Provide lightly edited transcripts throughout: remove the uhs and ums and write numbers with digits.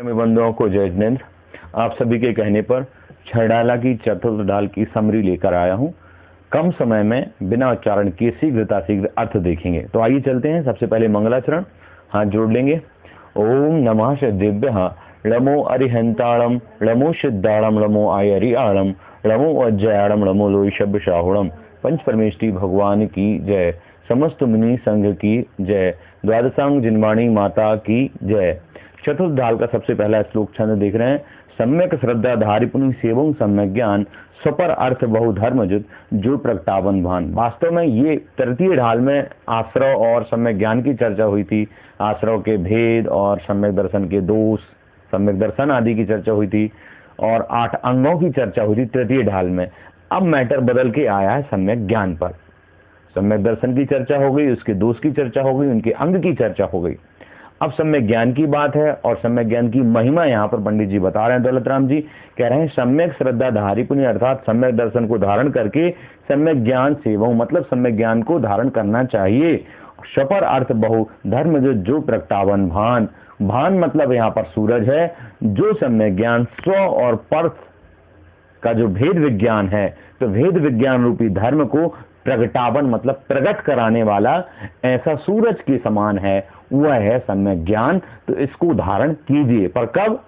में बंधुओं को जय जिनेंद्र। आप सभी के कहने पर छड़ाला की चतुर्थ ढाल की समरी लेकर आया हूं। कम समय में बिना उच्चारण के शीघ्र अर्थ देखेंगे। तो आइए चलते हैं। सबसे पहले मंगलाचरण हाथ जोड़ लेंगे। ओम नमः दिव्य लमो अरिहंताड़म लमो सिद्धाड़म लमो आयरियाड़म लमो अज्जयाड़म लमो लोईशब शाहुड़म। पंच परमेष्ठी भगवान की जय। समस्त मुनि संघ की जय। द्वादशांग जिनवाणी माता की जय। चतुर्थ ढाल का सबसे पहला श्लोक छंद देख रहे हैं। सम्यक श्रद्धा धारी पुनि सेवं सम्यक ज्ञान स्वपर अर्थ बहु धर्मजुत जो प्रगटावन भान। वास्तव में ये तृतीय ढाल में आश्रव और सम्यक ज्ञान की चर्चा हुई थी। आश्रव के भेद और सम्यक दर्शन के दोष, सम्यक दर्शन आदि की चर्चा हुई थी और 8 अंगों की चर्चा हुई थी तृतीय ढाल में। अब मैटर बदल के आया है सम्यक ज्ञान पर। सम्यक दर्शन की चर्चा हो गई, उसके दोष की चर्चा हो गई, उनके अंग की चर्चा हो गई। अब सम्यक ज्ञान की बात है और सम्यक ज्ञान की महिमा यहाँ पर पंडित जी बता रहे हैं। दौलत राम जी कह रहे हैं सम्यक श्रद्धा धारी पुनि अर्थात सम्यक दर्शन को धारण करके सम्यक ज्ञान सेवा, मतलब सम्यक ज्ञान को धारण करना चाहिए। स्वपर अर्थ बहु धर्म जो प्रगटावन भान। भान मतलब यहाँ पर सूरज है। जो सम्यक ज्ञान स्व और पर्थ का जो भेद विज्ञान है, तो भेद विज्ञान रूपी धर्म को प्रगटावन मतलब प्रकट कराने वाला ऐसा सूरज के समान है, वह है सम्यक ज्ञान। तो इसको धारण कीजिए, पर कब?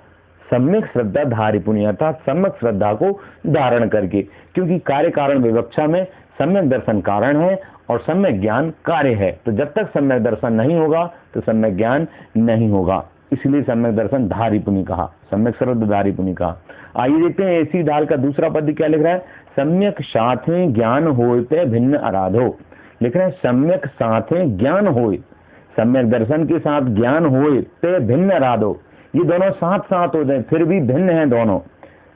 सम्यक श्रद्धा धारी पुनि अर्थात सम्यक श्रद्धा को धारण करके, क्योंकि कार्य कारण विवक्षा में सम्यक दर्शन कारण है और सम्यक ज्ञान कार्य है। तो जब तक सम्यक दर्शन नहीं होगा तो सम्यक ज्ञान नहीं होगा, इसलिए सम्यक दर्शन धारी पुनि कहा, सम्यक श्रद्धा धारी पुनि कहा। आइए देखते हैं इसी ढाल का दूसरा पद क्या लिख रहा है। सम्यक साथे ज्ञान होय पे भिन्न आराधो। लिख रहे हैं सम्यक साथे ज्ञान होय, सम्यक दर्शन के साथ ज्ञान होय पे भिन्न आराधो। ये दोनों साथ साथ हो जाए फिर भी भिन्न हैं दोनों।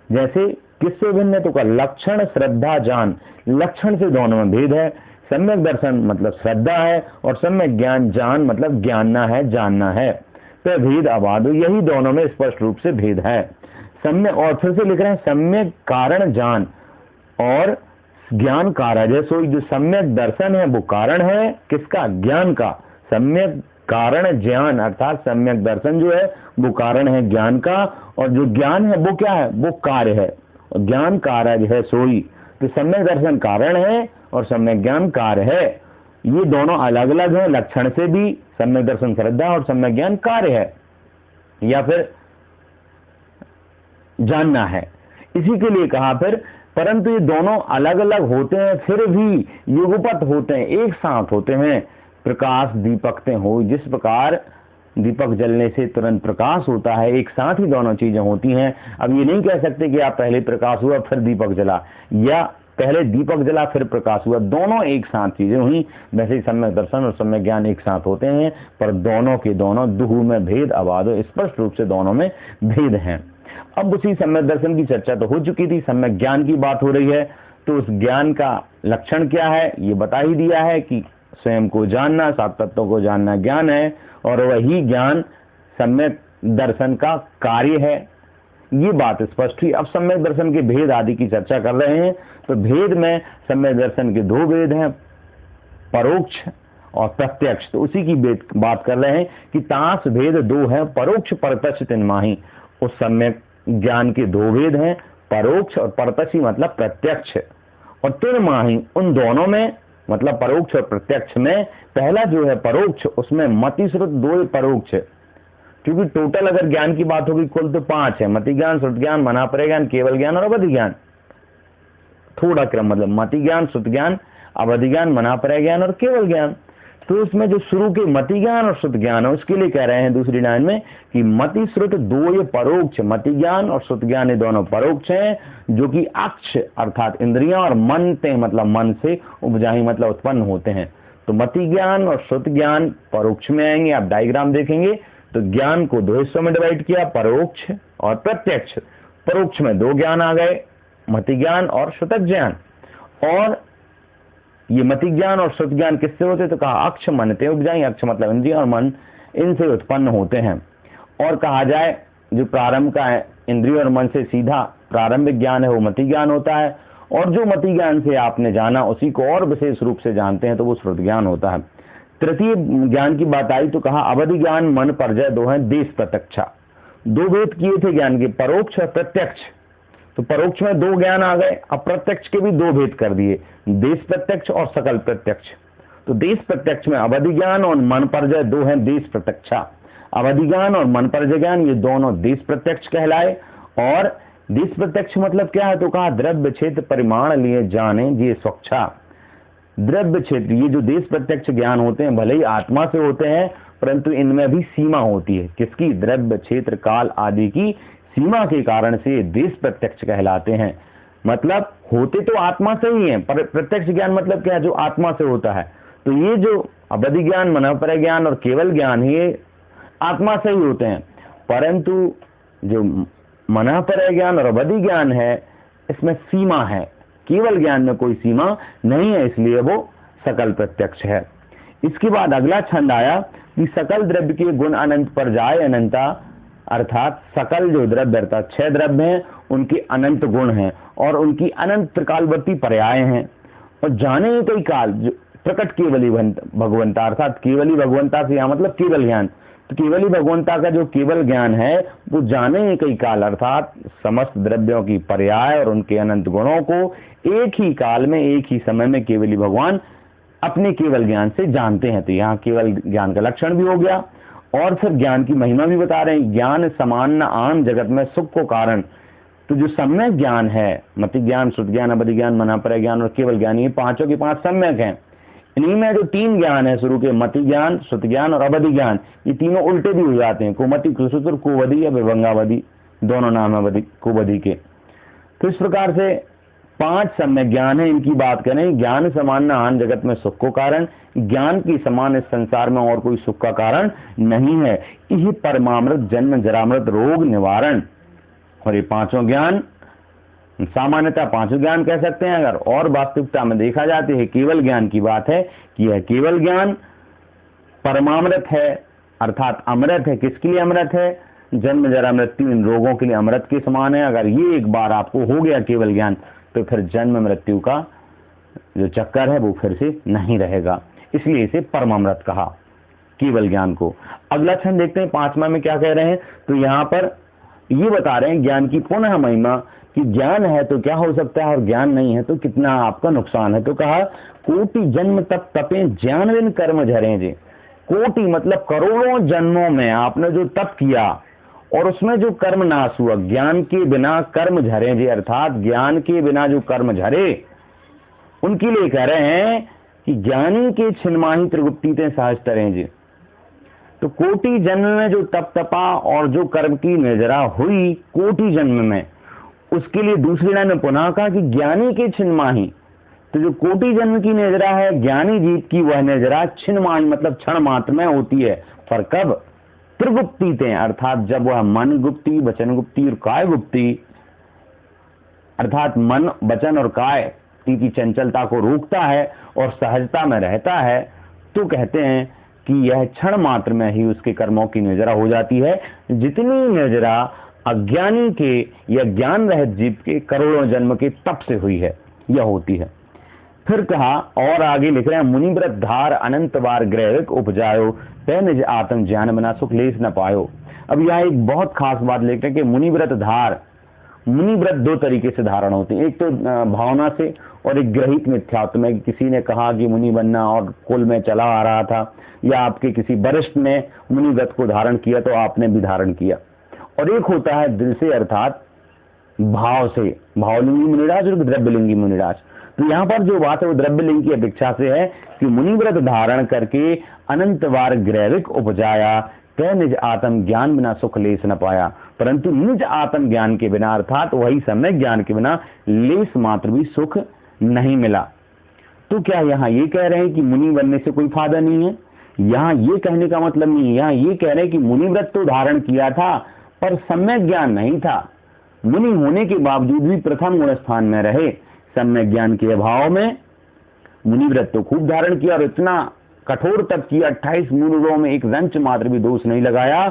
जैसे किससे भिन्न है? तो का लक्षण श्रद्धा जान, लक्षण से दोनों में भेद है। सम्यक दर्शन मतलब श्रद्धा है और सम्यक ज्ञान जान मतलब ज्ञानना है, जानना है। तो भेद अबाधो, यही दोनों में स्पष्ट रूप से भेद है। सम्यक, और फिर से लिख रहे हैं सम्यक कारण जान और ज्ञान कारण है। सो जो सम्यक दर्शन है वो कारण है किसका? ज्ञान का। सम्यक कारण ज्ञान अर्थात सम्यक दर्शन जो है वो कारण है ज्ञान का, और जो ज्ञान है वो क्या है? वो कार्य है। ज्ञान कार्य है सोई। तो सम्यक दर्शन कारण है और सम्यक ज्ञान कार्य है। ये दोनों अलग अलग हैं लक्षण से भी। सम्यक दर्शन श्रद्धा और सम्यक ज्ञान कार्य है या फिर जानना है। इसी के लिए कहा फिर, परंतु ये दोनों अलग अलग होते हैं फिर भी युगपत होते हैं, एक साथ होते हैं। प्रकाश दीपकते हो, जिस प्रकार दीपक जलने से तुरंत प्रकाश होता है, एक साथ ही दोनों चीजें होती हैं। अब ये नहीं कह सकते कि आप पहले प्रकाश हुआ फिर दीपक जला या पहले दीपक जला फिर प्रकाश हुआ, दोनों एक साथ चीजें हुई। वैसे ही सम्यक दर्शन और सम्यक ज्ञान एक साथ होते हैं, पर दोनों के दोनों दुहु में भेद अबाधो, स्पष्ट रूप से दोनों में भेद हैं। अब उसी सम्यक दर्शन की चर्चा तो हो चुकी थी, सम्यक ज्ञान की बात हो रही है। तो उस ज्ञान का लक्षण क्या है ये बता ही दिया है कि स्वयं को जानना, सात तत्वों को जानना ज्ञान है, और वही ज्ञान सम्यक दर्शन का कार्य है। ये बात स्पष्ट हुई। अब सम्यक दर्शन के भेद आदि की चर्चा कर रहे हैं। तो भेद में सम्यक दर्शन के 2 भेद हैं, परोक्ष और प्रत्यक्ष। तो उसी की बात कर रहे हैं कि तास भेद 2 है, परोक्ष प्रत्यक्ष तिनमाही। उस सम्यक ज्ञान के 2 भेद हैं, परोक्ष और प्रत्यक्ष मतलब प्रत्यक्ष। और तिनमाही उन दोनों में मतलब परोक्ष और प्रत्यक्ष में पहला जो है परोक्ष, उसमें मति श्रुत 2 परोक्ष, क्योंकि टोटल अगर ज्ञान की बात होगी कुल तो 5 है। मति ज्ञान, श्रुत ज्ञान, मनापरे ज्ञान, केवल ज्ञान और अवधि ज्ञान। थोड़ा क्रम मतलब मति ज्ञान, श्रुत ज्ञान, अवधि ज्ञान, मनापरे ज्ञान और केवल ज्ञान। तो उसमें जो शुरू के मति ज्ञान और श्रुत ज्ञान है उसके लिए कह रहे हैं दूसरी लाइन में कि मति श्रुत 2 ये परोक्ष, मति ज्ञान और श्रुत ज्ञान ये दोनों परोक्ष हैं, जो कि अक्ष अर्थात इंद्रियां और मन ते मतलब मन से उपजाही मतलब उत्पन्न होते हैं। तो मति ज्ञान और श्रुत ज्ञान परोक्ष में आएंगे। आप डायग्राम देखेंगे तो ज्ञान को 2 हिस्सों में डिवाइड किया, परोक्ष और प्रत्यक्ष। परोक्ष में 2 ज्ञान आ गए, मति ज्ञान और श्रुत ज्ञान। और ये मति ज्ञान और श्रुत ज्ञान किससे होते? तो कहा अक्ष मन ते उपजाई, अक्ष मतलब इंद्रिय और मन इनसे उत्पन्न होते हैं। और कहा जाए जो प्रारंभ का है इंद्रिय और मन से सीधा प्रारंभिक ज्ञान है वो मति ज्ञान होता है, और जो मति ज्ञान से आपने जाना उसी को और विशेष रूप से जानते हैं तो वो श्रुत ज्ञान होता है। तृतीय ज्ञान की बात आई तो कहा अवधि ज्ञान मन परजय 2 है देश प्रत्यक्षा। दो भेद किए थे ज्ञान के, परोक्ष और प्रत्यक्ष। तो परोक्ष में दो ज्ञान आ गए, अब प्रत्यक्ष के भी दो भेद कर दिए, देश प्रत्यक्ष और सकल प्रत्यक्ष। तो देश प्रत्यक्ष में अवधि ज्ञान और मन परजय दो हैं देश प्रत्यक्षा। अवधि ज्ञान और मन परजय ज्ञान ये दोनों देश प्रत्यक्ष कहलाए। और देश प्रत्यक्ष मतलब क्या है, तो कहा द्रव्य क्षेत्र परिमाण लिए जाने ये स्वच्छा। द्रव्य क्षेत्र, ये जो देश प्रत्यक्ष ज्ञान होते हैं भले ही आत्मा से होते हैं, परंतु इनमें भी सीमा होती है। किसकी? द्रव्य क्षेत्र काल आदि की सीमा के कारण से देश प्रत्यक्ष कहलाते हैं। मतलब होते तो आत्मा से ही है, पर प्रत्यक्ष ज्ञान मतलब क्या है, जो आत्मा से होता है। तो ये जो अवधि ज्ञान, मनोपर ज्ञान और केवल ज्ञान, ये आत्मा से ही होते हैं, परंतु जो मनोपर ज्ञान और अवधि ज्ञान है इसमें सीमा है। केवल ज्ञान में कोई सीमा नहीं है, इसलिए वो सकल प्रत्यक्ष है। इसके बाद अगला छंद आया कि सकल द्रव्य के गुण अनंत पर जाए अनंता, अर्थात सकल जो द्रव्य अर्थात 6 द्रव्य हैं उनके अनंत गुण हैं और उनकी अनंत कालवर्ती पर्याय हैं। और जाने कई काल जो प्रकट केवली भगवंता, अर्थात केवली भगवंता से यहाँ मतलब केवल ज्ञान। तो केवली भगवंता का जो केवल ज्ञान है वो जाने कई काल, अर्थात समस्त द्रव्यों की पर्याय और उनके अनंत गुणों को एक ही काल में एक ही समय में केवली भगवान अपने केवल ज्ञान से जानते हैं। तो यहाँ केवल ज्ञान का लक्षण भी हो गया और फिर ज्ञान की महिमा भी बता रहे हैं। ज्ञान समान न आन जगत में सुख को कारण। तो जो सम्यक ज्ञान है, मति ज्ञान, श्रुत ज्ञान, अवधि ज्ञान, मनोपर ज्ञान और केवल ज्ञान, ये पांचों के पांच सम्यक हैं। इन्हीं में जो 3 ज्ञान है शुरू के, मति ज्ञान, श्रुत ज्ञान और अवधि ज्ञान, ये तीनों उल्टे भी हो जाते हैं। कुमति, कुश्रुत और कुवधि या विभंगावधि, दोनों नाम है कुवधि के। तो इस प्रकार से 5 सम्यक ज्ञान है, इनकी बात करें। ज्ञान समान न आन जगत में सुख को कारण, ज्ञान की समान इस संसार में और कोई सुख का कारण नहीं है। यही परमामृत जन्म जरामृत रोग निवारण। और ये पांचों ज्ञान सामान्यतः 5 ज्ञान कह सकते हैं अगर, और वास्तविकता में देखा जाते है केवल ज्ञान की बात है कि यह केवल ज्ञान परमामृत है, अर्थात अमृत है। किसके लिए अमृत है? जन्म जरा मृत्यु इन रोगों के लिए अमृत के समान है। अगर ये एक बार आपको हो गया केवल ज्ञान, तो फिर जन्म मृत्यु का जो चक्कर है वो फिर से नहीं रहेगा, इसलिए इसे परमामृत कहा केवल ज्ञान को। अगला छंद देखते हैं 5वां में क्या कह रहे हैं। तो यहाँ पर ये बता रहे हैं ज्ञान की पुनः महिमा, कि ज्ञान है तो क्या हो सकता है और ज्ञान नहीं है तो कितना आपका नुकसान है। तो कहा कोटि जन्म तप तपे ज्ञान बिन कर्म झरे जे। कोटि मतलब करोड़ों जन्मों में आपने जो तप किया और उसमें जो कर्म नाश हुआ, ज्ञान के बिना कर्म झरे जे, अर्थात ज्ञान के बिना जो कर्म झरे उनके लिए कह रहे हैं कि ज्ञानी के छिन्माही त्रिगुप्ती ते सहज तरें जे। तो कोटि जन्म में जो तप तपा और जो कर्म की निर्जरा हुई कोटि जन्म में, उसके लिए दूसरी लाइन में पुनः कहा कि ज्ञानी के छिन्माही। तो जो कोटि जन्म की निर्जरा है ज्ञानी जीव की, वह निर्जरा छिन्माही मतलब क्षण मात्र में होती है। पर कब? त्रिगुप्ती थे, अर्थात जब वह मन गुप्ती, वचन गुप्ती और काय गुप्ती, अर्थात मन, वचन और काय की चंचलता को रोकता है और सहजता में रहता है, तो कहते हैं कि यह क्षण मात्र में ही उसके कर्मों की निर्जरा हो जाती है। जितनी निर्जरा अज्ञानी के या ज्ञान रहित जीव के करोड़ों जन्म के तप से हुई है, यह होती है। फिर कहा और आगे लिख रहे हैं मुनिव्रत धार अनंत बार ग्रहिक उपजायो, तै निज आत्म ज्ञान बना सुख लेस न पायो। अब यह एक बहुत खास बात लिख रहे हैं कि मुनिव्रत धार, मुनिव्रत 2 तरीके से धारण होते हैं, एक तो भावना से और एक ग्रहित मिथ्यात्व में। किसी ने कहा कि मुनि बनना और कुल में चला आ रहा था, या आपके किसी वरिष्ठ ने मुनिव्रत को धारण किया तो आपने भी धारण किया। और एक होता है दिल से, अर्थात भाव से, भावलिंगी मुनिराज और द्रव्यलिंगी मुनिराज। तो यहाँ पर जो बात है वो द्रव्यलिंग की अपेक्षा से है कि मुनिव्रत धारण करके अनंत बार ग्रैविक उपजाया, तै निज आत्म ज्ञान बिना सुख लेस न पाया। परंतु निज आत्म ज्ञान के बिना, अर्थात वही सम्यक ज्ञान के बिना लेस मात्र भी सुख नहीं मिला। तो क्या यहाँ ये कह रहे हैं कि मुनि बनने से कोई फायदा नहीं है? यहाँ ये कहने का मतलब नहीं है। यहाँ ये कह रहे हैं कि मुनिव्रत तो धारण किया था पर सम्यक ज्ञान नहीं था। मुनि होने के बावजूद भी प्रथम गुण स्थान में रहे। सम्यक ज्ञान के अभाव में मुनिव्रत तो खूब धारण किया और इतना कठोर तप किया, 28 मुनिवरों में एक रंच मात्र भी दोष नहीं लगाया।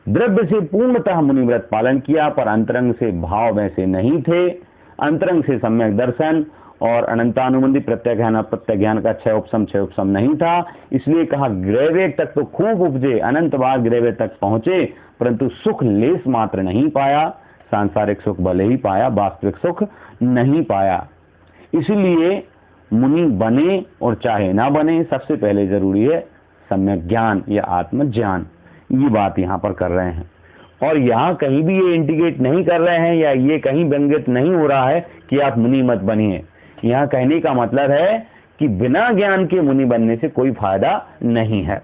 द्रव्य से पूर्णतः मुनिव्रत पालन किया, पर अंतरंग से भाव वैसे नहीं थे। अंतरंग से सम्यक दर्शन और अनंतानुबंधी प्रत्यज्ञान प्रत्यज्ञान का क्षय उपशम नहीं था, इसलिए कहा ग्रैवेग तक तो खूब उपजे, अनंत बार ग्रैवेग तक पहुंचे, परंतु सुख लेस मात्र नहीं पाया, सांसारिक सुख भले ही पाया, वास्तविक सुख नहीं पाया। इसलिए मुनि बने और चाहे ना बने, सबसे पहले जरूरी है सम्यक ज्ञान या आत्मज्ञान। ये बात यहाँ पर कर रहे हैं, और यहाँ कहीं भी ये इंडिकेट नहीं कर रहे हैं या ये कहीं व्यंग्यत नहीं हो रहा है कि आप मुनि मत बनिए। यहाँ कहने का मतलब है कि बिना ज्ञान के मुनि बनने से कोई फायदा नहीं है।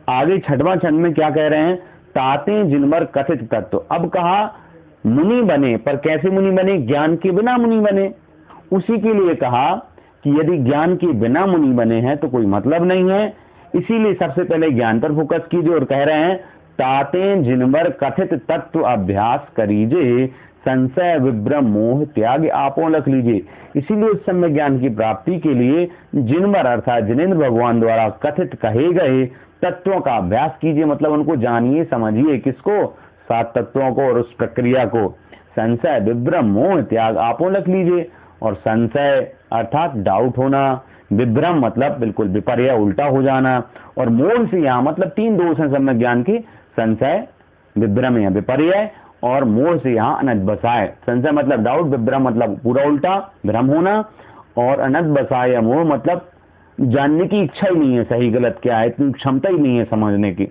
आगे छठवां छंद में क्या कह रहे हैं, ताते जिनवर कथित तत्व। अब कहा मुनि बने, पर कैसे मुनि बने, ज्ञान के बिना मुनि बने। उसी के लिए कहा कि यदि ज्ञान के बिना मुनि बने हैं तो कोई मतलब नहीं है, इसीलिए सबसे पहले ज्ञान पर फोकस कीजिए और कह रहे हैं ताते जिनवर कथित तत्व अभ्यास करीजे, संशय विभ्रम मोह त्याग आपो लख लीजिए। इसीलिए उस समय ज्ञान की प्राप्ति के लिए जिनवर अर्थात जिनेंद्र भगवान द्वारा कथित कहे गए तत्वों का अभ्यास कीजिए, मतलब उनको जानिए समझिए। किसको, 7 तत्वों को और उस प्रक्रिया को। संशय विभ्रम मोह त्याग आपो लख लीजिए। और संशय अर्थात डाउट होना, विभ्रम मतलब बिल्कुल विपर्य उल्टा हो जाना, और मोह से यहाँ मतलब 3 दोष हैं सम्यक ज्ञान की, संशय विभ्रम या विपर्य, और मोह से यहाँ अनद्वसाय। संशय मतलब डाउट, विभ्रम मतलब पूरा उल्टा भ्रम होना, और अनद्वसाय या मोह मतलब जानने की इच्छा ही नहीं है सही गलत क्या है, इतनी क्षमता ही नहीं है समझने की।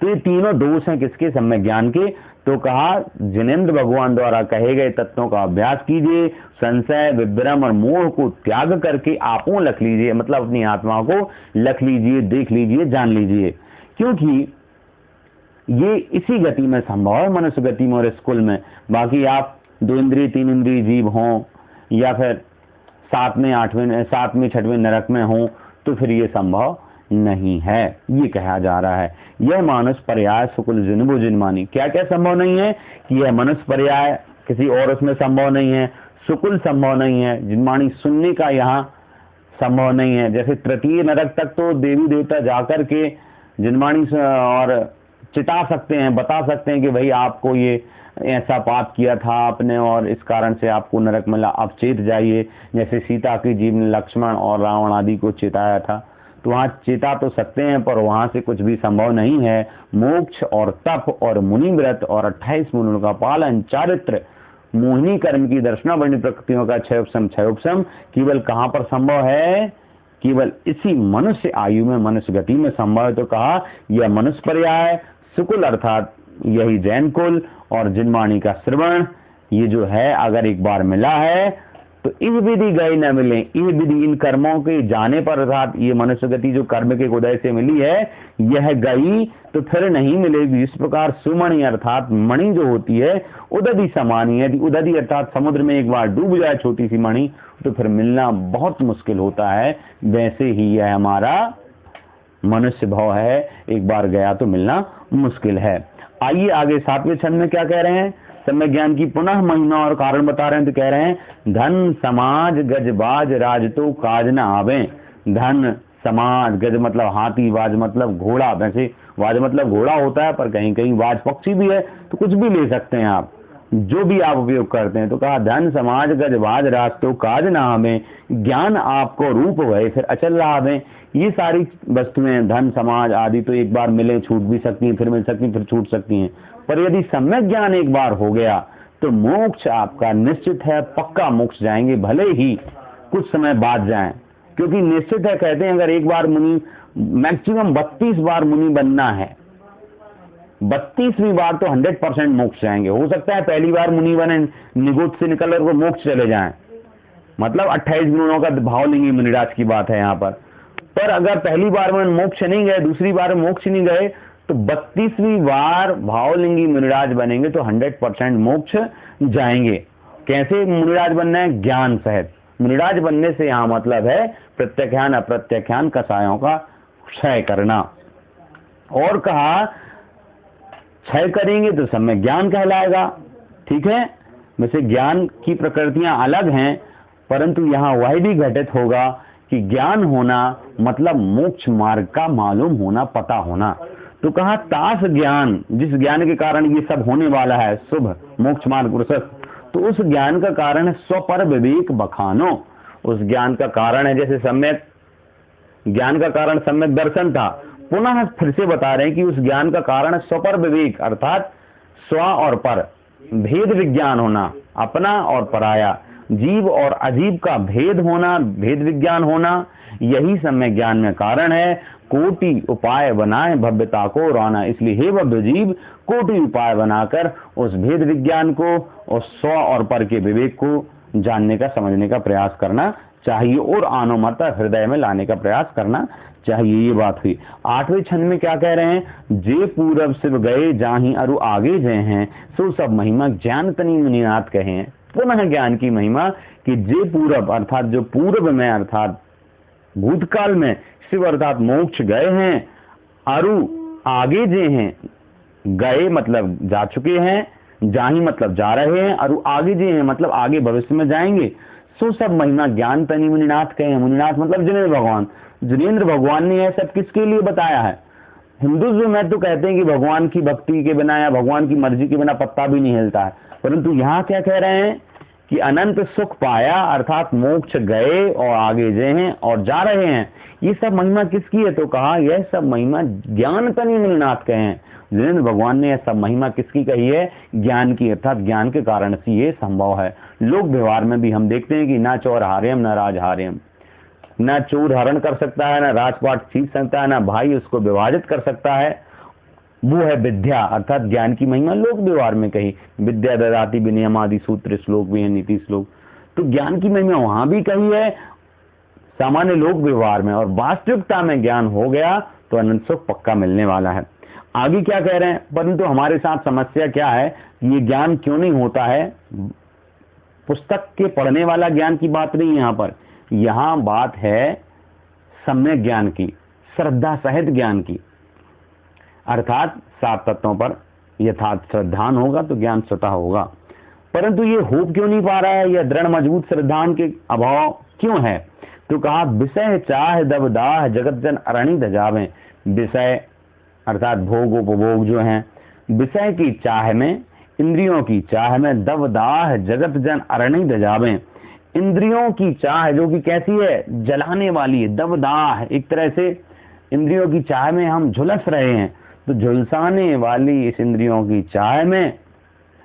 तो ये तीनों दोष हैं किसके, सम्यक ज्ञान के। तो कहा जिनेंद्र भगवान द्वारा कहे गए तत्वों का अभ्यास कीजिए, संशय विभ्रम और मोह को त्याग करके आपो लख लीजिए, मतलब अपनी आत्मा को लख लीजिए, देख लीजिए, जान लीजिए। क्योंकि ये इसी गति में संभव है, मनुष्य गति में और स्कूल में। बाकी आप 2 इंद्रिय 3 इंद्रिय जीव हों या फिर 7वें 8वें 7वें 6वें नरक में हों, तो फिर ये संभव नहीं है। ये कहा जा रहा है यह मानुष पर्याय सुकुल जिन्बो जिनमानी। क्या क्या संभव नहीं है कि यह मनुष्य पर्याय किसी और उसमें संभव नहीं है, सुकुल संभव नहीं है, जिनमानी सुनने का यहाँ संभव नहीं है। जैसे तृतीय नरक तक तो देवी देवता जाकर के जिनमानी और चिता सकते हैं, बता सकते हैं कि भाई आपको ये ऐसा पाप किया था आपने और इस कारण से आपको नरक मिला, आप चेत जाइए। जैसे सीता की जीव ने लक्ष्मण और रावण आदि को चेताया था, तो वहाँ चेता तो सकते हैं पर वहाँ से कुछ भी संभव नहीं है। मोक्ष और तप और मुनि व्रत और 28 मुनियों का पालन, चारित्र, मोहिनी कर्म की दर्शनावली प्रकृतियों का क्षय उपशम केवल कहाँ पर संभव है, केवल इसी मनुष्य आयु में, मनुष्य गति में संभव है। तो कहा यह मनुष्य पर्याय सुकुल अर्थात यही जैन कुल और जिनवाणी का श्रवण, ये जो है अगर एक बार मिला है तो इस विधि गए न मिले। इस विधि इन कर्मों के जाने पर अर्थात ये मनुष्य गति जो कर्म के उदय से मिली है यह गई तो फिर नहीं मिलेगी। इस प्रकार सुमणि अर्थात मणि जो होती है उदधि समानी है। यदि उदधि अर्थात समुद्र में एक बार डूब जाए छोटी सी मणि तो फिर मिलना बहुत मुश्किल होता है, वैसे ही यह हमारा मनुष्य भाव है, एक बार गया तो मिलना मुश्किल है। आइए आगे 7वें छंद में क्या कह रहे हैं, सम्यक ज्ञान की पुनः महिमा और कारण बता रहे हैं। तो कह रहे हैं धन समाज गजबाज राज तो काज न आवे। धन समाज, गज मतलब हाथी, बाज मतलब घोड़ा। वैसे बाज मतलब घोड़ा होता है पर कहीं कहीं बाज पक्षी भी है, तो कुछ भी ले सकते हैं आप, जो भी आप उपयोग करते हैं। तो कहा धन समाज गजबाज राज तो काज न आवे, ज्ञान आपको रूप भय फिर अचल रहावे। ये सारी वस्तुएं धन समाज आदि तो एक बार मिले छूट भी सकती हैं, फिर मिल सकती हैं, फिर छूट सकती हैं, पर यदि सम्यक ज्ञान एक बार हो गया तो मोक्ष आपका निश्चित है, पक्का मोक्ष जाएंगे, भले ही कुछ समय बाद जाएं, क्योंकि निश्चित है। कहते हैं अगर एक बार मुनि, मैक्सिमम 32 बार मुनि बनना है, 32वीं बार तो 100% मोक्ष जाएंगे। हो सकता है पहली बार मुनि बने निगुट से निकल कर मोक्ष चले जाएं, मतलब 28 गुणों का भाव लेंगे, मुनिराज की बात है यहाँ पर अगर पहली बार में मोक्ष नहीं गए, दूसरी बार में मोक्ष नहीं गए, तो 32वीं बार भावलिंगी मुनिराज बनेंगे तो 100% मोक्ष जाएंगे। कैसे मुनिराज बनना है, ज्ञान सहित। मुनिराज बनने से यहाँ मतलब है प्रत्यख्यान अप्रत्यख्यान कसायों का क्षय करना। और कहा क्षय करेंगे तो सम्यक ज्ञान कहलाएगा, ठीक है। वैसे ज्ञान की प्रकृतियां अलग हैं, परंतु यहाँ वह भी घटित होगा कि ज्ञान होना मतलब मोक्ष मार्ग का मालूम होना, पता होना। तो कहा तास ज्ञान, जिस ज्ञान के कारण ये सब होने वाला है, शुभ मोक्ष मार्ग पुरुष, तो उस ज्ञान का कारण है स्वपर विवेक बखानो। उस ज्ञान का कारण है, जैसे सम्यक ज्ञान का कारण सम्यक दर्शन था, पुनः फिर से बता रहे हैं कि उस ज्ञान का कारण है स्वपर विवेक, अर्थात स्व और पर भेद विज्ञान होना, अपना और पराया, जीव और अजीव का भेद होना, भेद विज्ञान होना, यही सम्यक ज्ञान में कारण है। कोटि उपाय बनाए भव्यता को राना, इसलिए हे भव्य जीव कोटि उपाय बनाकर उस भेद विज्ञान को और स्व और पर के विवेक को जानने का, समझने का प्रयास करना चाहिए और अनुमत हृदय में लाने का प्रयास करना चाहिए। ये बात हुई। 8वें छंद में क्या कह रहे हैं? जे पूरब शिव गए जाहि अरु आगे जय हैं, सो सब महिमा ज्ञान तनि मुनिनाथ कहे हैं। पुनः ज्ञान की महिमा कि जे पूरब अर्थात जो पूर्व में अर्थात भूतकाल में शिव अर्थात मोक्ष गए हैं, अरु आगे जे हैं, गए मतलब जा चुके हैं, जाहि मतलब जा रहे हैं, अरु आगे जे हैं मतलब आगे भविष्य में जाएंगे, सो सब महिमा ज्ञान तनि मुनिनाथ कहे हैं। मुनिनाथ मतलब जिनेंद्र भगवान। जिनेंद्र भगवान ने यह सब किसके लिए बताया है? हिंदुत्व में तो कहते हैं कि भगवान की भक्ति के बिना या भगवान की मर्जी के बिना पत्ता भी नहीं हिलता है, परंतु यहाँ क्या कह रहे हैं कि अनंत सुख पाया अर्थात मोक्ष गए और आगे गए हैं और जा रहे हैं। ये सब महिमा किसकी है? तो कहा यह सब महिमा ज्ञान तनि मुनिनाथ कहे हैं। जिनेंद्र भगवान ने यह सब महिमा किसकी कही है? ज्ञान की, अर्थात ज्ञान के कारण से ये संभव है। लोक व्यवहार में भी हम देखते हैं कि ना चोर हारेम न राज हारेम, ना चोर हरण कर सकता है, ना राजपाट छीन सकता है, ना भाई उसको विभाजित कर सकता है। वो है विद्या अर्थात ज्ञान की महिमा लोक व्यवहार में कही। विद्या ददाति विनियम आदि सूत्र श्लोक भी है, नीति श्लोक। तो ज्ञान की महिमा वहां भी कही है सामान्य लोक व्यवहार में, और वास्तविकता में ज्ञान हो गया तो अनंत सुख पक्का मिलने वाला है। आगे क्या कह रहे हैं? परंतु हमारे साथ समस्या क्या है? ये ज्ञान क्यों नहीं होता है? पुस्तक के पढ़ने वाला ज्ञान की बात नहीं यहाँ पर, यहाँ बात है सम्यक ज्ञान की, श्रद्धा सहित ज्ञान की, अर्थात 7 तत्वों पर यथार्थ श्रद्धान होगा तो ज्ञान स्वतः होगा। परंतु ये हो क्यों नहीं पा रहा है? यह दृढ़ मजबूत श्रद्धान के अभाव क्यों है? तो कहा विषय चाह दबदाह जगत जन अरणी दजावे। विषय अर्थात भोग उपभोग जो हैं, विषय की चाह में, इंद्रियों की चाह में, दबदाह जगत जन अरणी दजावे। इंद्रियों की चाह जो कि कैसी है? जलाने वाली है। दबदाह एक तरह से इंद्रियों की चाह में हम झुलस रहे हैं, तो झुलसाने वाली इस इंद्रियों की चाह में,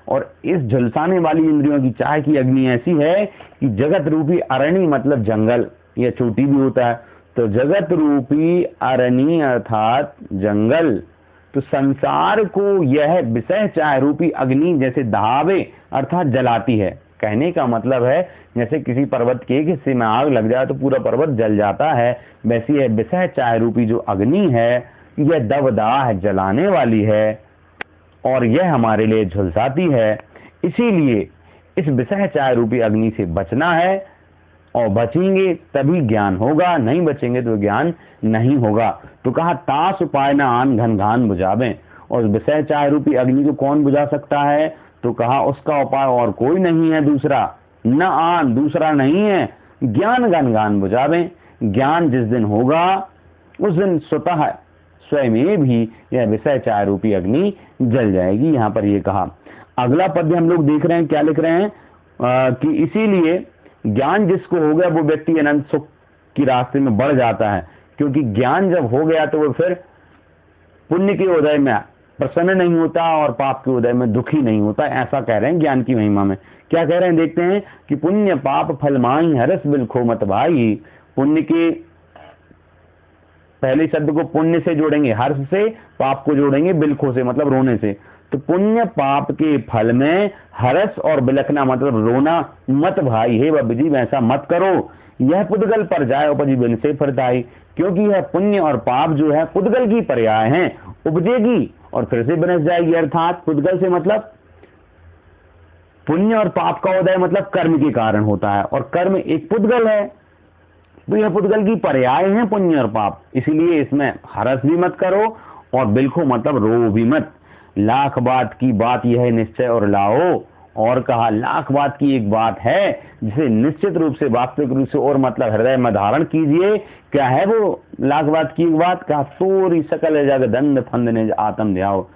और इस झुलसाने वाली इंद्रियों की चाह की अग्नि ऐसी है कि जगत रूपी अरणी मतलब जंगल या चोटी भी होता है, तो जगत रूपी अरणी अर्थात जंगल, तो संसार को यह विषय चाह रूपी अग्नि जैसे दहावे अर्थात जलाती है। कहने का मतलब है जैसे किसी पर्वत के एक हिस्से में आग लग जाए तो पूरा पर्वत जल जाता है, वैसी है विषय चाह रूपी जो अग्नि है, यह दबदाह जलाने वाली है और यह हमारे लिए झुलसाती है। इसीलिए इस विषय चाह रूपी अग्नि से बचना है, और बचेंगे तभी ज्ञान होगा, नहीं बचेंगे तो ज्ञान नहीं होगा। तो कहा तास उपाय न आन घन घान बुझावे। और विषय चाह रूपी अग्नि को कौन बुझा सकता है? तो कहा उसका उपाय और कोई नहीं है दूसरा, न आन दूसरा नहीं है, ज्ञान घन घान बुझावे। ज्ञान जिस दिन होगा उस दिन स्वतः स्वयं भी यह विषय चाह रूपी अग्नि जल जाएगी। यहाँ पर ये कहा। अगला पद्य हम लोग देख रहे हैं, क्या लिख रहे हैं कि इसीलिए ज्ञान जिसको हो गया वो व्यक्ति अनंत सुख की रास्ते में बढ़ जाता है, क्योंकि ज्ञान जब हो गया तो वो फिर पुण्य के उदय में प्रसन्न नहीं होता और पाप के उदय में दुखी नहीं होता। ऐसा कह रहे हैं ज्ञान की महिमा में। क्या कह रहे हैं देखते हैं कि पुण्य पाप फल माई हरस बिलखो मत भाई। पुण्य के पहले शब्द को पुण्य से जोड़ेंगे हर्ष से, पाप को जोड़ेंगे बिलखो से मतलब रोने से। तो पुण्य पाप के फल में हर्ष और बिलखना मतलब रोना मत भाई। हे बाबू जी वैसा मत करो, यह पुद्गल पर जाए उपजी बिन से फरताई। क्योंकि यह पुण्य और पाप जो है पुद्गल की पर्याय हैं, उपजेगी और फिर से बनस जाएगी। अर्थात पुद्गल से मतलब पुण्य और पाप का उदय मतलब कर्म के कारण होता है, और कर्म एक पुद्गल है, तो यह पुद्गल की पर्याय हैं पुण्य और पाप। इसीलिए इसमें हरस भी मत करो और बिलखो मतलब रो भी मत। लाख बात की बात यह है निश्चय और लाओ। और कहा लाख बात की एक बात है जिसे निश्चित रूप से वास्तविक रूप से और मतलब हृदय में धारण कीजिए। क्या है वो लाख बात की एक बात? कहा सोरी सकल जग दंड फंद ने आत्म ध्याओ।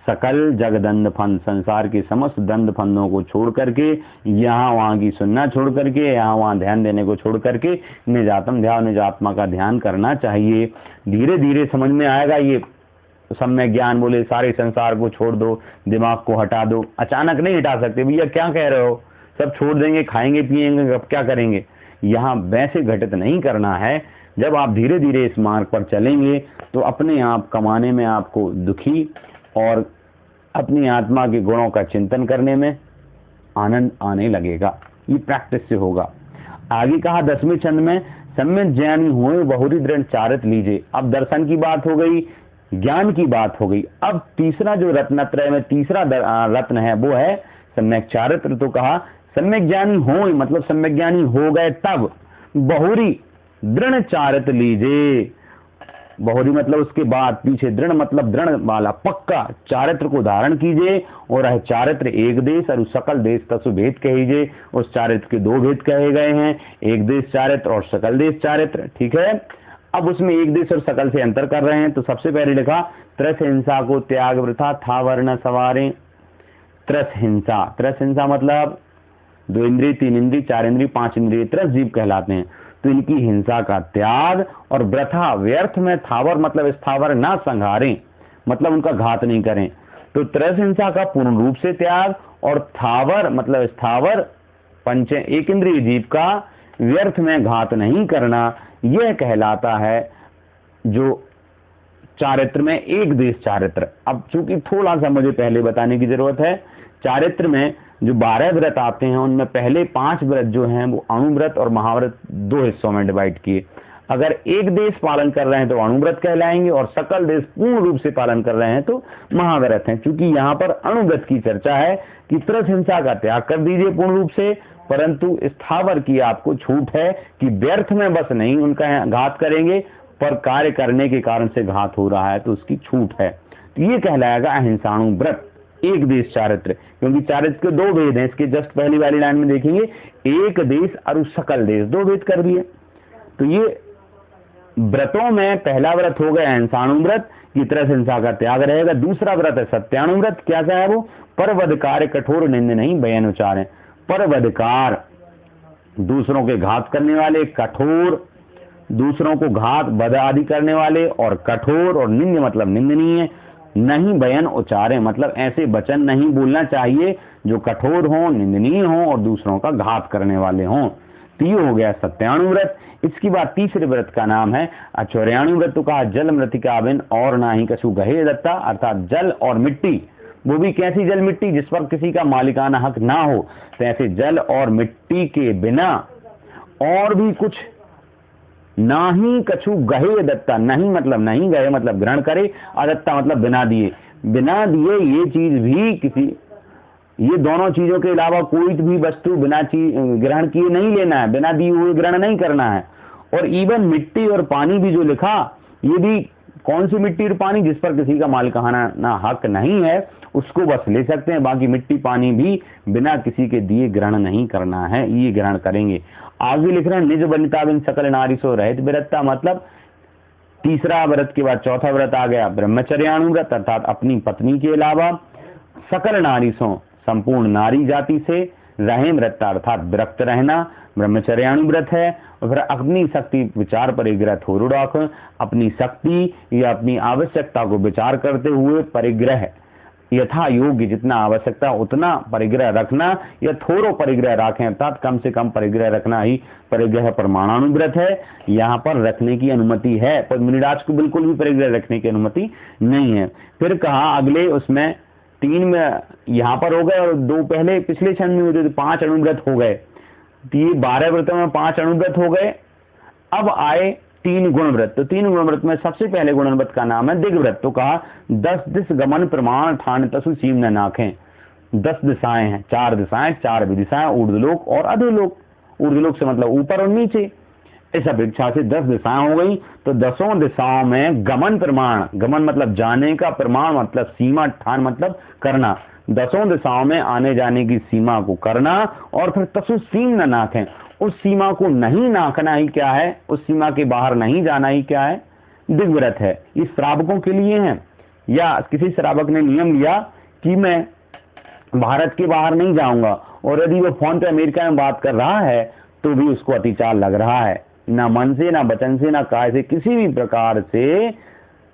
सकल जगदंड फंद, संसार के समस्त दंड फंदों को छोड़ करके, यहाँ वहाँ की सुनना छोड़ करके, यहाँ वहाँ ध्यान देने को छोड़ करके निजात्म ध्यान, निजात्मा का ध्यान करना चाहिए। धीरे धीरे समझ में आएगा ये सम्यक ज्ञान। बोले सारे संसार को छोड़ दो, दिमाग को हटा दो, अचानक नहीं हटा सकते। भैया क्या कह रहे हो, सब छोड़ देंगे, खाएंगे पिएंगे, अब क्या करेंगे? यहाँ वैसे घटित नहीं करना है। जब आप धीरे धीरे इस मार्ग पर चलेंगे तो अपने आप कमाने में आपको दुखी और अपनी आत्मा के गुणों का चिंतन करने में आनंद आने लगेगा। ये प्रैक्टिस से होगा। आगे कहा 10वें छंद में, सम्यक ज्ञानी हुए बहुरी दृढ़ चारित लीजिए। अब दर्शन की बात हो गई, ज्ञान की बात हो गई। अब तीसरा जो रत्नत्रय में तीसरा रत्न है वो है सम्यक चारित्र। तो कहा सम्यक ज्ञानी हो, मतलब सम्यक ज्ञानी हो गए तब बहुरी दृढ़ चारित्र लीजिए। बहुरी मतलब उसके बाद, पीछे दृढ़ मतलब दृढ़ वाला पक्का चारित्र को धारण कीजिए। और है चारित्र एक देश और सकल देश तसु भेद कहीजिए। उस चारित्र के दो भेद कहे गए हैं, एक देश चारित्र और सकल देश चारित्र। ठीक है, अब उसमें एक देश और सकल से अंतर कर रहे हैं। तो सबसे पहले लिखा त्रस हिंसा को त्याग वृथा था वर्ण सवारे। त्रस हिंसा, त्रस हिंसा मतलब 2 इंद्रिय 3 इंद्रिय 4 इंद्रिय 5 इंद्रिय त्रस जीव कहलाते हैं। तो इनकी हिंसा का त्याग और वृथा व्यर्थ में, थावर मतलब स्थावर ना संहारें, मतलब उनका घात नहीं करें। तो त्रस हिंसा का पूर्ण रूप से त्याग और थावर मतलब स्थावर पंच एक इंद्रिय जीव का व्यर्थ में घात नहीं करना, यह कहलाता है जो चारित्र में एक देश चारित्र। अब चूंकि थोड़ा सा मुझे पहले बताने की जरूरत है, चारित्र में जो 12 व्रत आते हैं उनमें पहले 5 व्रत जो हैं वो अणुव्रत और महाव्रत 2 हिस्सों में डिवाइड किए। अगर एक देश पालन कर रहे हैं तो अणुव्रत कहलाएंगे और सकल देश पूर्ण रूप से पालन कर रहे हैं तो महाव्रत हैं। क्योंकि यहाँ पर अणुव्रत की चर्चा है कि त्रस हिंसा का त्याग कर दीजिए पूर्ण रूप से, परंतु स्थावर की आपको छूट है कि व्यर्थ में बस नहीं उनका घात करेंगे, पर कार्य करने के कारण से घात हो रहा है तो उसकी छूट है। तो ये कहलाएगा अहिंसाणुव्रत एक देश चारित्र। क्योंकि चारित्र के 2 भेद हैं, इसके जस्ट पहली वाली लाइन में देखेंगे, एक देश और सकल देश, 2 भेद कर दिए। तो ये व्रतों में पहला व्रत हो गया अहिंसाणुव्रत की त्रस हिंसा का त्याग रहेगा। दूसरा व्रत है सत्याणुव्रत। क्या है वो? परवधकार कठोर निंद नहीं बयान उच्चारें। परवधकार दूसरों के घात करने वाले, कठोर दूसरों को घात वध आदि करने वाले, और कठोर और निंद मतलब निंदनीय नहीं बयान उच्चारें, मतलब ऐसे वचन नहीं बोलना चाहिए जो कठोर हों, निंदनीय हों और दूसरों का घात करने वाले हों। तो ये हो गया सत्याणुव्रत। इसके बाद तीसरे व्रत का नाम है अचौर्याणुव्रत। तो कहा जल मृतिका बिन और ना ही कछु गहे दत्ता, अर्थात जल और मिट्टी, वो भी कैसी जल मिट्टी जिस पर किसी का मालिकाना हक ना हो। तो ऐसे जल और मिट्टी के बिना और भी कुछ ना ही कछु गहे दत्ता, नहीं मतलब नहीं गए मतलब ग्रहण करे, अदत्ता मतलब बिना दिए। बिना दिए ये चीज भी किसी, ये दोनों चीजों के अलावा कोई भी वस्तु बिना ग्रहण किए नहीं लेना है, बिना दिए हुए ग्रहण नहीं करना है। और इवन मिट्टी और पानी भी जो लिखा, ये भी कौन सी मिट्टी और पानी? जिस पर किसी का मालिकाना हक नहीं है उसको बस ले सकते हैं, बाकी मिट्टी पानी भी बिना किसी के दिए ग्रहण नहीं करना है, ये ग्रहण करेंगे। आगे लिख रहे हैं निज बनिता बिन सकल नारी सो रहित विरता, मतलब तीसरा व्रत के बाद चौथा व्रत आ गया ब्रह्मचर्याणुव्रत, अर्थात अपनी पत्नी के अलावा सकल नारी सो संपूर्ण नारी जाति से रहे व्रता, अर्थात विरक्त रहना ब्रह्मचर्याणुव्रत है। और फिर अपनी शक्ति विचार परिग्रह थोरो राखो, अपनी शक्ति या अपनी आवश्यकता को विचार करते हुए परिग्रह यथा योग्य जितना आवश्यकता उतना परिग्रह रखना, या थोरो परिग्रह रखें, अर्थात कम से कम परिग्रह रखना ही परिग्रह प्रमाणानुव्रत है। यहाँ पर रखने की अनुमति है, पर मुनिराज को बिल्कुल भी परिग्रह रखने की अनुमति नहीं है। फिर कहा अगले उसमें 3 में यहाँ पर हो गए और 2 पहले पिछले छंद में जो 5 अनुव्रत हो गए, तो ये 12 व्रतों में 5 अनुव्रत हो गए। अब आए 3 गुणव्रत। तो 3 गुणव्रत में सबसे पहले गुणव्रत का नाम है दिग्व्रत। तो कहा 10 दिश गमन प्रमाण ठान तसु सीम न नाखें। 10 दिशाएं हैं, 4 दिशाएं, 4 दिशाएं, ऊर्ध्वलोक और अधोलोक। ऊर्ध्वलोक से मतलब ऊपर और नीचे, इस अपेक्षा से 10 दिशाएं हो गई। तो 10 दिशाओं में गमन प्रमाण, गमन मतलब जाने का, प्रमाण मतलब सीमा, ठान मतलब करना, 10 दिशाओं में आने जाने की सीमा को करना। और फिर तसु सीम न नाखें, उस सीमा को नहीं नाखना ही क्या है, उस सीमा के बाहर नहीं जाना ही क्या है, दिग्व्रत है। ये श्रावकों के लिए है, या किसी श्रावक ने नियम लिया कि मैं भारत के बाहर नहीं जाऊंगा, और यदि वो फोन पे अमेरिका में बात कर रहा है तो भी उसको अतिचार लग रहा है। ना मन से, ना वचन से, ना काय से, किसी भी प्रकार से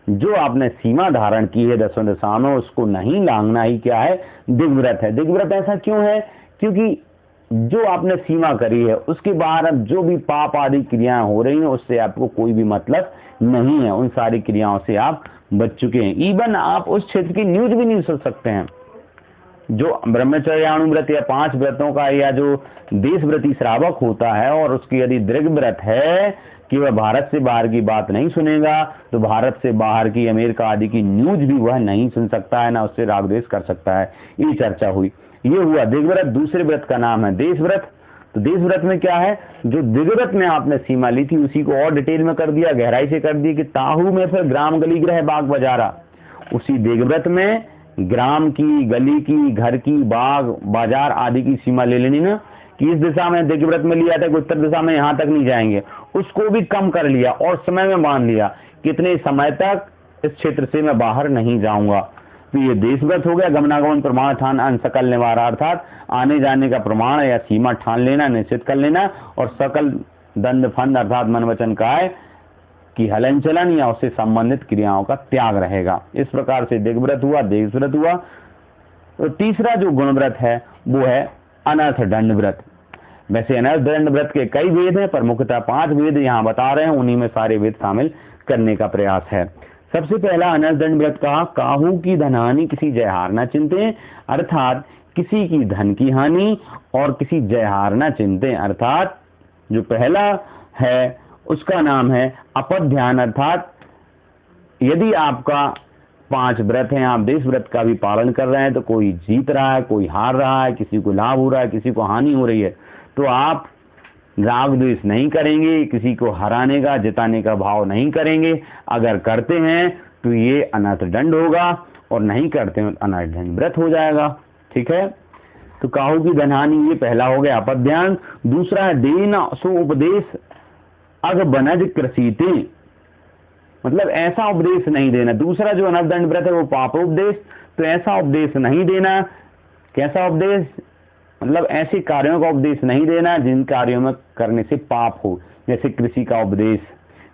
जो आपने सीमा धारण की है 10वें दिशा में, उसको नहीं लांघना ही क्या है, दिग्व्रत है। दिग्व्रत ऐसा क्यों है? क्योंकि जो आपने सीमा करी है उसके बाहर अब जो भी पाप आदि क्रियाएं हो रही हैं उससे आपको कोई भी मतलब नहीं है, उन सारी क्रियाओं से आप बच चुके हैं। इवन आप उस क्षेत्र की न्यूज भी नहीं सुन सकते हैं। जो ब्रह्मचर्यानुव्रत या 5 व्रतों का या जो देशव्रती श्रावक होता है और उसकी यदि दृढ़ व्रत है कि वह भारत से बाहर की बात नहीं सुनेगा, तो भारत से बाहर की अमेरिका आदि की न्यूज भी वह नहीं सुन सकता है, ना उससे राग द्वेष कर सकता है। ये चर्चा हुई, ये हुआ दिग्व्रत। दूसरे व्रत का नाम है देशव्रत। तो देशव्रत में क्या है, जो दिग्व्रत में आपने सीमा ली थी उसी को और डिटेल में कर दिया, गहराई से कर दिया कि ताहू में फिर ग्राम गली गृह बाग बाजारा। उसी दिग्व्रत में ग्राम की, गली की, घर की, बाग बाजार आदि की सीमा ले लेनी ना, कि इस दिशा में दिग्व्रत में लिया था कि उत्तर दिशा में यहाँ तक नहीं जाएंगे, उसको भी कम कर लिया और समय में मान लिया कितने समय तक इस क्षेत्र से मैं बाहर नहीं जाऊंगा। तो ये देशव्रत हो गया। गमनागमन प्रमाण ठान अन सकल निवारा, अर्थात आने जाने का प्रमाण या सीमा ठान लेना, निश्चित कर लेना, और सकल दंड फंड अर्थात मन वचन काय कि हलन चलन या उससे संबंधित क्रियाओं का त्याग रहेगा। इस प्रकार से दिग्व्रत हुआ, देशव्रत हुआ। तो तीसरा जो गुणव्रत है वो है अनर्थ दंड व्रत। वैसे अनर्थ दंड व्रत के कई वेद हैं, पर मुख्यतः 5 वेद यहाँ बता रहे हैं, उन्हीं में सारे वेद शामिल करने का प्रयास है। सबसे पहला अनर्थ दंड व्रत कहा, काहू की धनहानि किसी जयहार न चिंते, अर्थात किसी की धन की हानि और किसी जयहार न चिंते। अर्थात जो पहला है उसका नाम है अपध्यान, अर्थात यदि आपका 5 व्रत हैं, आप देश व्रत का भी पालन कर रहे हैं, तो कोई जीत रहा है, कोई हार रहा है, किसी को लाभ हो रहा है, किसी को हानि हो रही है, तो आप राग द्वेष नहीं करेंगे, किसी को हराने का, जिताने का भाव नहीं करेंगे। अगर करते हैं तो ये अनर्थ दंड होगा, और नहीं करते हैं तो अनर्थ दंड व्रत हो जाएगा। ठीक है, तो काहू की धनहानि ये पहला हो गया अपध्यान। दूसरा है देना सो उपदेश अग बनज कृषिते, मतलब ऐसा उपदेश नहीं देना। दूसरा जो अनर्थ दंड व्रत है वो पापोपदेश, तो ऐसा उपदेश नहीं देना। कैसा उपदेश? मतलब ऐसे कार्यों का उपदेश नहीं देना जिन कार्यों में करने से पाप हो, जैसे कृषि का उपदेश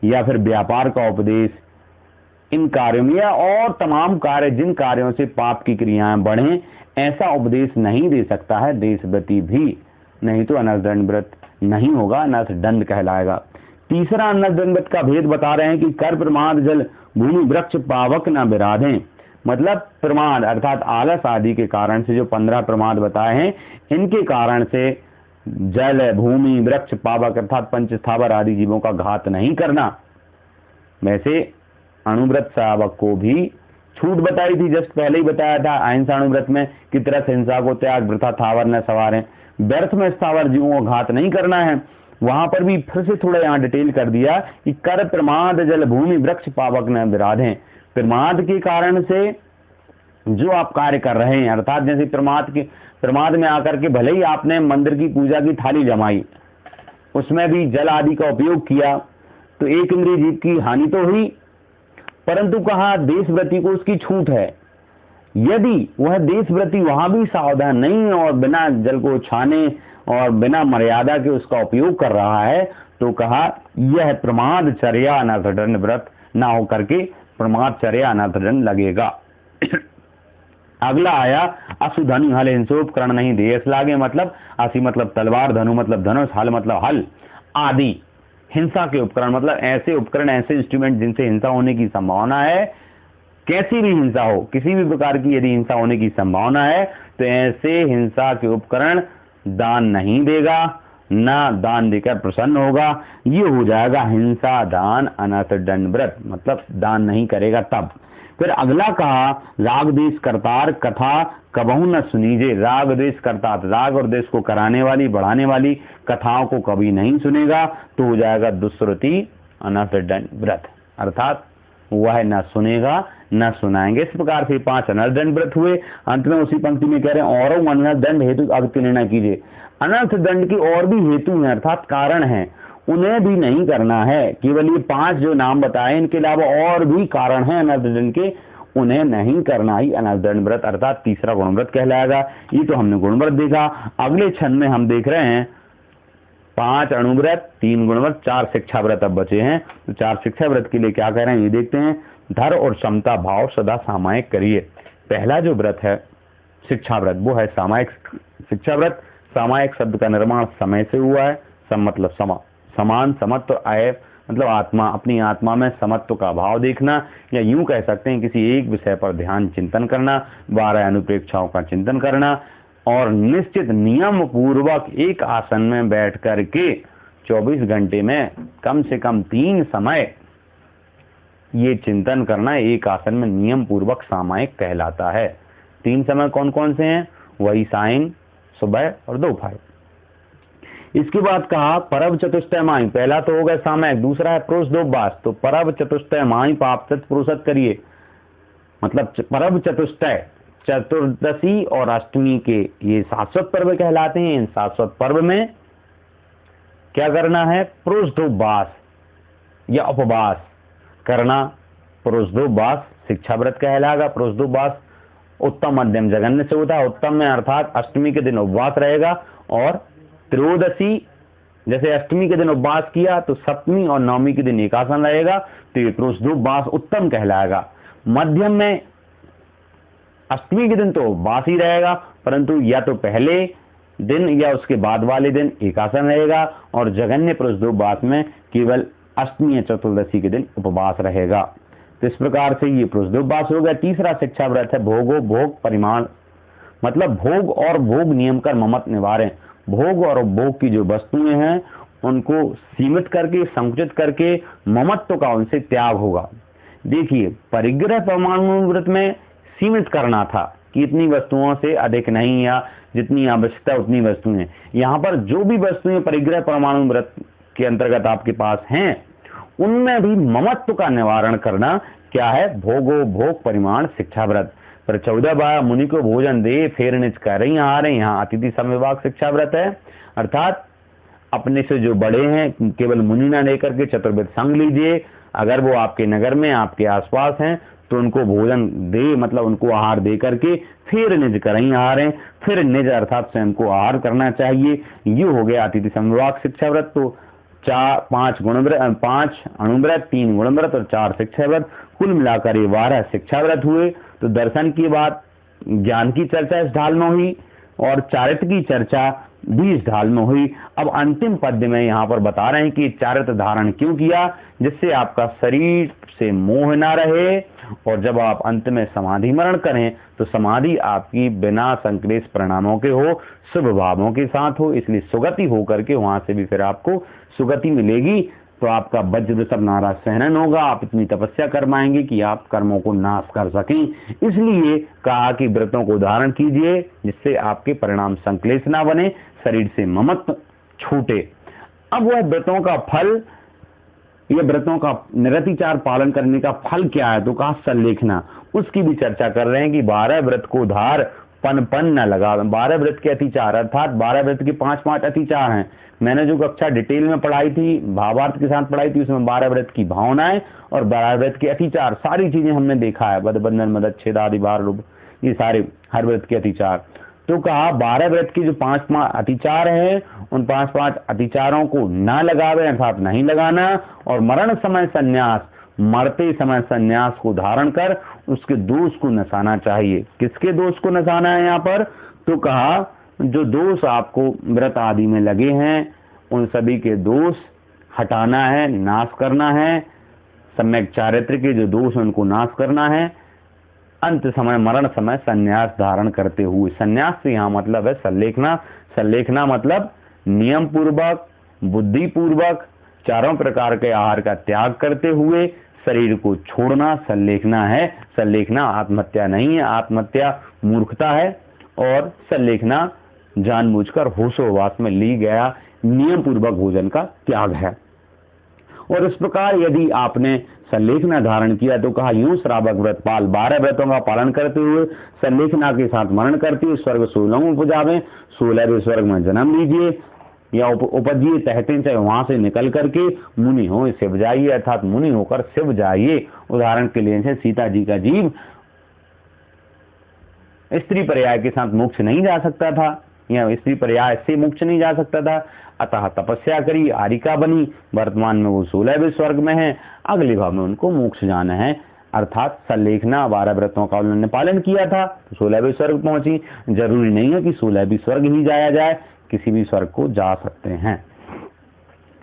या फिर व्यापार का उपदेश, इन कार्यों में, या और तमाम कार्य जिन कार्यों से पाप की क्रियाएं बढ़ें, ऐसा उपदेश नहीं दे सकता है देशव्रती भी, नहीं तो अनर्थ दंड व्रत नहीं होगा, अनर्थ दंड कहलाएगा। तीसरा अनर्थ दंड व्रत का भेद बता रहे हैं कि कर प्रमाद जल भूमि वृक्ष पावक न विराधें, मतलब प्रमाद अर्थात आलस आदि के कारण से जो 15 प्रमाद बताए हैं, इनके कारण से जल, भूमि, वृक्ष, पावक अर्थात पंच स्थावर आदि जीवों का घात नहीं करना। वैसे अणुव्रत श्रावक को भी छूट बताई थी, जस्ट पहले ही बताया था अहिंसा अणुव्रत में कि तरस हिंसा को त्याग, वृथा थावर न सवारें, व्यर्थ में स्थावर जीवों को घात नहीं करना है। वहां पर भी फिर से थोड़ा यहाँ डिटेल कर दिया कि कर प्रमाद जल भूमि वृक्ष पावक न विराधें। प्रमाद के कारण से जो आप कार्य कर रहे हैं, अर्थात जैसे प्रमाद में आकर के भले ही आपने मंदिर की पूजा की थाली जमाई, उसमें भी जल आदि का उपयोग किया, तो एक इंद्रिय जीव की हानि तो हुई, परंतु कहा देशव्रती को उसकी छूट है। यदि वह देशव्रती वहां भी सावधान नहीं है और बिना जल को छाने और बिना मर्यादा के उसका उपयोग कर रहा है, तो कहा यह प्रमाद चर्या अनर्थ दंड व्रत ना हो करके प्रमाद चर्या अनर्थ दंड लगेगा। अगला आया असुधनु हल हिंसोपकरण नहीं देश लागे, मतलब असी मतलब तलवार, धनु मतलब धनुष, हल मतलब हल आदि हिंसा के उपकरण, मतलब ऐसे उपकरण, ऐसे इंस्ट्रूमेंट जिनसे हिंसा होने की संभावना है। कैसी भी हिंसा हो, किसी भी प्रकार की यदि हिंसा होने की संभावना है, तो ऐसे हिंसा के उपकरण दान नहीं देगा, ना दान देकर प्रसन्न होगा। ये हो जाएगा हिंसा दान अनर्थ दंड व्रत, मतलब दान नहीं करेगा तब। फिर अगला कहा राग द्वेष करतार कथा कबहू न सुनीजे, राग द्वेष करता, राग और द्वेष को कराने वाली, बढ़ाने वाली कथाओं को कभी नहीं सुनेगा, तो हो जाएगा दुष्श्रुति अनर्थ दंड व्रत, अर्थात वह न सुनेगा न सुनाएंगे। इस प्रकार से 5 अनर्थ दंड व्रत हुए। अंत में उसी पंक्ति में कह रहे हैं और अनर्थ दंड हेतु अगति निर्णय कीजिए। अनर्थ दंड के और भी हेतु हैं, अर्थात कारण हैं, उन्हें भी नहीं करना है। केवल ये 5 जो नाम बताए, इनके अलावा और भी कारण हैं अनर्थ दंड के, उन्हें नहीं करना ही अनर्दन व्रत अर्थात तीसरा गुणव्रत कहलाएगा। ये तो हमने गुणव्रत देखा। अगले छंद में हम देख रहे हैं 5 अणुव्रत, 3 गुणव्रत, 4 शिक्षा व्रत अब बचे हैं। तो 4 शिक्षा व्रत के लिए क्या कह रहे हैं ये देखते हैं। धर और समता भाव सदा सामायिक करिए। पहला जो व्रत है शिक्षा व्रत वो है सामायिक शिक्षा व्रत। सामायिक शब्द का निर्माण समय से हुआ है। सम मतलब समान, समत्व, आय मतलब आत्मा, अपनी आत्मा में समत्व का भाव देखना, या यूं कह सकते हैं किसी एक विषय पर ध्यान चिंतन करना, 12 अनुप्रेक्षाओं का चिंतन करना और निश्चित नियम पूर्वक एक आसन में बैठ करके 24 घंटे में कम से कम 3 समय ये चिंतन करना एक आसन में नियम पूर्वक सामायिक कहलाता है। 3 समय कौन कौन से हैं? वही सायं, सुबह और दोपहर। इसके बाद कहा परब चतुष्टय माई। पहला तो हो गया सामायिक, दूसरा है पुरुष दोबास। तो परब चतुष्टय माई पाप पुरुषत करिए, मतलब परब चतुष्टय चतुर्दशी और अष्टमी के ये शाश्वत पर्व कहलाते हैं। इन शाश्वत पर्व में क्या करना है? पुरुष दोबास या उपवास करना। पुरुष दोबास शिक्षा व्रत कहलाएगा। पुरुष दोबास उत्तम मध्यम जघन्य से होता है। उत्तम में अर्थात अष्टमी के दिन उपवास रहेगा और त्रयोदशी जैसे अष्टमी के दिन उपवास किया तो सप्तमी और नवमी के दिन एकासन रहेगा, तो ये पुरुष दोबास उत्तम कहलाएगा। मध्यम में अष्टमी के दिन तो उपवास ही रहेगा, परंतु या तो पहले दिन या उसके बाद वाले दिन एकासन रहेगा, और जघन्य पुरुष दोबास में केवल अष्टमी या चतुर्दशी के दिन उपवास रहेगा। तो इस प्रकार से ये पुरुष दोबास हो गया। तीसरा शिक्षा व्रत है भोगो भोग परिमाण, मतलब भोग और भोग नियम कर ममत निवारें। भोग और भोग की जो वस्तुएं हैं उनको सीमित करके, संकुचित करके ममत्व का उनसे त्याग होगा। देखिए परिग्रह परमाणु व्रत में सीमित करना था कि इतनी वस्तुओं से अधिक नहीं, या जितनी आवश्यकता उतनी वस्तुएं। यहाँ पर जो भी वस्तुएं परिग्रह परमाणु व्रत के अंतर्गत आपके पास हैं उनमें भी ममत्व का निवारण करना क्या है? भोगो भोग परिमाण शिक्षा व्रत। पर 14 बार मुनि को भोजन दे फेर निज कर रही यहाँ अतिथि समविभाग शिक्षा व्रत है, अर्थात अपने से जो बड़े हैं केवल मुनि ना लेकर के चतुर्विध संग लीजिए। अगर वो आपके नगर में आपके आसपास हैं तो उनको भोजन दे, मतलब उनको आहार दे करके फिर निज करई आहार है। फिर निज अर्थात स्वयं को आहार करना चाहिए। ये हो गया अतिथि समविभाग शिक्षा व्रत। तो 5 अणुव्रत, 3 गुणव्रत और 4 शिक्षा व्रत, कुल मिलाकर ये 12 शिक्षा व्रत हुए। तो दर्शन की बात, ज्ञान की चर्चा इस ढाल में हुई और चारित्र की चर्चा भी इस ढाल में हुई। अब अंतिम पद्य में यहाँ पर बता रहे हैं कि चारित्र धारण क्यों किया, जिससे आपका शरीर से मोह ना रहे, और जब आप अंत में समाधि मरण करें तो समाधि आपकी बिना संक्लेश परिणामों के हो, शुभ भावों के साथ हो, इसलिए सुगति होकर के वहां से भी फिर आपको सुगति मिलेगी। तो आपका वज्र सब नारा सहनन होगा, आप इतनी तपस्या कर पाएंगे कि आप कर्मों को नाश कर सकें। इसलिए कहा कि व्रतों को धारण कीजिए जिससे आपके परिणाम संक्लेश ना बने, शरीर से ममत्व छूटे। अब वह व्रतों का फल, ये व्रतों का निरतिचार पालन करने का फल क्या है? तो कहा संलेखना, उसकी भी चर्चा कर रहे हैं कि 12 व्रत को धार पन न लगा। 12 व्रत के अतिचार अर्थात 12 व्रत के 5 अतिचार हैं। मैंने जो कक्षा डिटेल में पढ़ाई थी, भावार्थ के साथ पढ़ाई थी, उसमें 12 व्रत की भावनाएं और 12 व्रत के अतिचार सारी चीजें हमने देखा है। बंधन मदद छेद आदि 12 रूप, ये सारे हर व्रत के अतिचार। तो कहा 12 व्रत के जो 5 अतिचार हैं उन 5 अतिचारों को ना लगावे अर्थात नहीं लगाना, और मरण समय संन्यास, मरते समय संन्यास को धारण कर उसके दोष को नसाना चाहिए। किसके दोष को नसाना है यहाँ पर? तो कहा जो दोष आपको व्रत आदि में लगे हैं उन सभी के दोष हटाना है, नाश करना है। सम्यक चारित्र के जो दोष उनको नाश करना है। अंत समय मरण समय संन्यास धारण करते हुए, संन्यास से यहाँ मतलब है संलेखना। संलेखना मतलब नियम पूर्वक, बुद्धि पूर्वक चारों प्रकार के आहार का त्याग करते हुए शरीर को छोड़ना संलेखना है। संलेखना आत्महत्या नहीं है, आत्महत्या मूर्खता है, और संलेखना जानबूझकर होशोहवास में ली गया नियम पूर्वक भोजन का त्याग है। और इस प्रकार यदि आपने संलेखना धारण किया तो कहा यूं श्रावक व्रत पाल, 12 व्रतों का पालन करते हुए संलेखना के साथ मरण करते हुए स्वर्ग 16 उपजावे, 16वें स्वर्ग में जन्म लीजिए या उपजिए, तहते चाहे वहां से निकल करके मुनि हो शिव जाइए, अर्थात मुनि होकर शिव जाइए। उदाहरण के लिए सीता जी का जीव स्त्री पर्याय के साथ मोक्ष नहीं जा सकता था, या स्त्री पर्याय से मोक्ष नहीं जा सकता था। अतः तपस्या करी, आरिका बनी, वर्तमान में वो 16वें स्वर्ग में है, अगले भाव में उनको मोक्ष जाना है। अर्थात सल्लेखना 12 व्रतों का उन्होंने पालन किया था तो 16वें स्वर्ग पहुंची। जरूरी नहीं है कि 16वें स्वर्ग ही जाया जाए, किसी भी स्वर्ग को जा सकते हैं।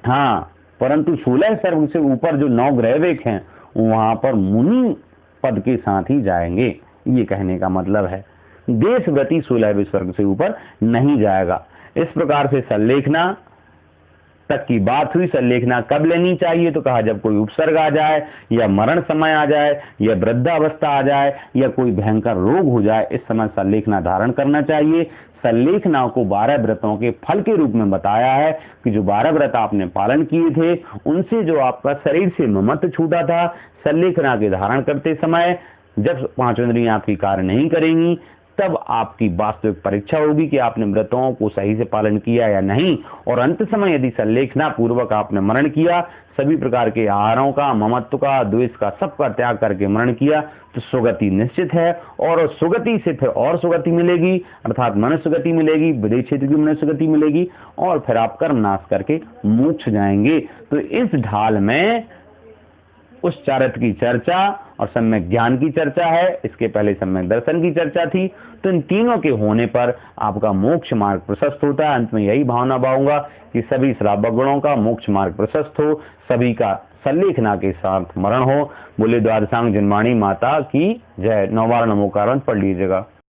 हाँ, परंतु 16 स्वर्ग से ऊपर जो 9 ग्रहवेक हैं वहां पर मुनि पद के साथ ही जाएंगे, ये कहने का मतलब है। देशव्रती 16वें स्वर्ग से ऊपर नहीं जाएगा। इस प्रकार से सल्लेखना तक की बात हुई। सल्लेखना कब लेनी चाहिए? तो कहा जब कोई उपसर्ग आ जाए, या मरण समय आ जाए, या वृद्धावस्था आ जाए, या कोई भयंकर रोग हो जाए, इस समय सल्लेखना धारण करना चाहिए। सल्लेखना को 12 व्रतों के फल के रूप में बताया है कि जो 12 व्रत आपने पालन किए थे उनसे जो आपका शरीर से ममत्व छूटा था, सल्लेखना के धारण करते समय जब 5 इंद्रियां आपकी कार्य नहीं करेंगी तब आपकी वास्तविक परीक्षा होगी कि आपने व्रतों को सही से पालन किया या नहीं। और अंत समय यदि सल्लेखना पूर्वक आपने मरण किया, सभी प्रकार के आहारों का, ममत्व का, द्वेष का, सबका त्याग करके मरण किया, तो सुगति निश्चित है। और सुगति से फिर और सुगति मिलेगी, अर्थात मनुष्य गति मिलेगी, विदेह क्षेत्र की मनुष्य गति मिलेगी, और फिर आप कर्म नाश करके मोक्ष जाएंगे। तो इस ढाल में उस चारित्र की चर्चा और सम्यक ज्ञान की चर्चा है। इसके पहले सम्यक दर्शन की चर्चा थी। तो इन तीनों के होने पर आपका मोक्ष मार्ग प्रशस्त होता है। अंत में यही भावना पाऊंगा कि सभी श्रावक गणों का मोक्ष मार्ग प्रशस्त हो, सभी का सल्लेखना के साथ मरण हो। बोले द्वादशांग जन्माणी माता की जय। 9 बार नमोकार पढ़ लीजिएगा।